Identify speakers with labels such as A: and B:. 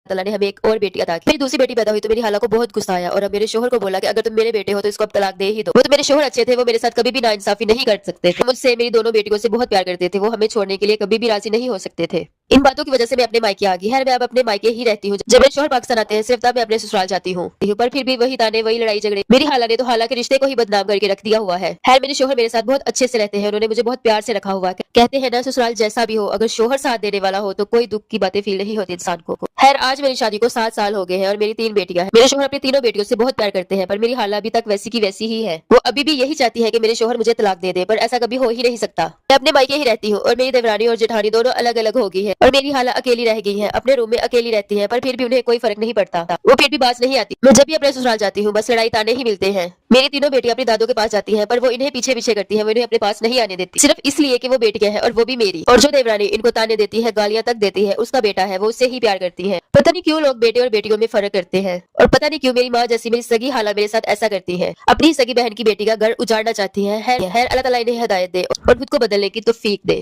A: ताला ने हमें एक और बेटी अता की। मेरी दूसरी बेटी पैदा हुई तो मेरी खाला को बहुत गुस्सा आया और अब मेरे शोहर को बोला कि अगर तुम मेरे बेटे हो तो इसको अब तलाक दे ही दो। वो तो मेरे शोहर अच्छे थे, वो मेरे साथ कभी भी नाइंसाफी नहीं कर सकते थे। मुझसे मेरी दोनों बेटियों से बहुत प्यार करते थे, वो हमें छोड़ने के लिए कभी भी राजी नहीं हो सकते थे। इन बातों की वजह से मैं अपने मायके आ गई। मैं अब अपने मायके ही रहती हूँ। जब मेरे शोहर पाकिस्तान आते हैं सिर्फ तब मैं अपने ससुराल जाती हूँ, पर फिर भी वही ताने वही लड़ाई झगड़े। मेरी खाला ने तो हालां के रिश्ते को ही बदनाम करके रख दिया हुआ है। मेरे शोहर मेरे साथ बहुत अच्छे से रहते हैं, उन्होंने मुझे बहुत प्यार से रखा हुआ है। कहते हैं ना, ससुराल जैसा भी हो, अगर शोहर साथ देने वाला हो तो कोई दुख की बातें फील नहीं होती इंसान को। आज मेरी शादी को 7 साल हो गए हैं और मेरी 3 बेटियां हैं। मेरे शोहर अपनी तीनों बेटियों से बहुत प्यार करते हैं, पर मेरी हाला अभी तक वैसी की वैसी ही है। वो अभी भी यही चाहती है कि मेरे शोहर मुझे तलाक दे दे, पर ऐसा कभी हो ही नहीं सकता। मैं अपने मायके ही रहती हूँ और मेरी देवरानी और जेठानी दोनों अलग अलग हो गई है और मेरी हाला अकेली रह गई है। अपने रूम में अकेली रहती है, पर फिर भी उन्हें कोई फर्क नहीं पड़ता। वो फिर भी बात नहीं आती। मैं जब भी अपने ससुराल जाती हूँ बस लड़ाई ताने ही मिलते हैं। मेरी तीनों बेटियां अपनी दादों के पास जाती हैं, पर वो इन्हें पीछे पीछे करती हैं, वो इन्हें अपने पास नहीं आने देती, सिर्फ इसलिए कि वो बेटियां हैं और वो भी मेरी। और जो देवरानी इनको ताने देती है, गालियां तक देती है, उसका बेटा है, वो उससे ही प्यार करती है। पता नहीं क्यों लोग बेटे और बेटियों में फर्क करते हैं, और पता नहीं क्यों मेरी माँ जैसी मेरी सगी हाला मेरे साथ ऐसा करती है। अपनी सगी बहन की बेटी का घर उजाड़ना चाहती है। अल्लाह ताला इन्हें हिदायत दे और खुद को बदलने की तौफीक दे।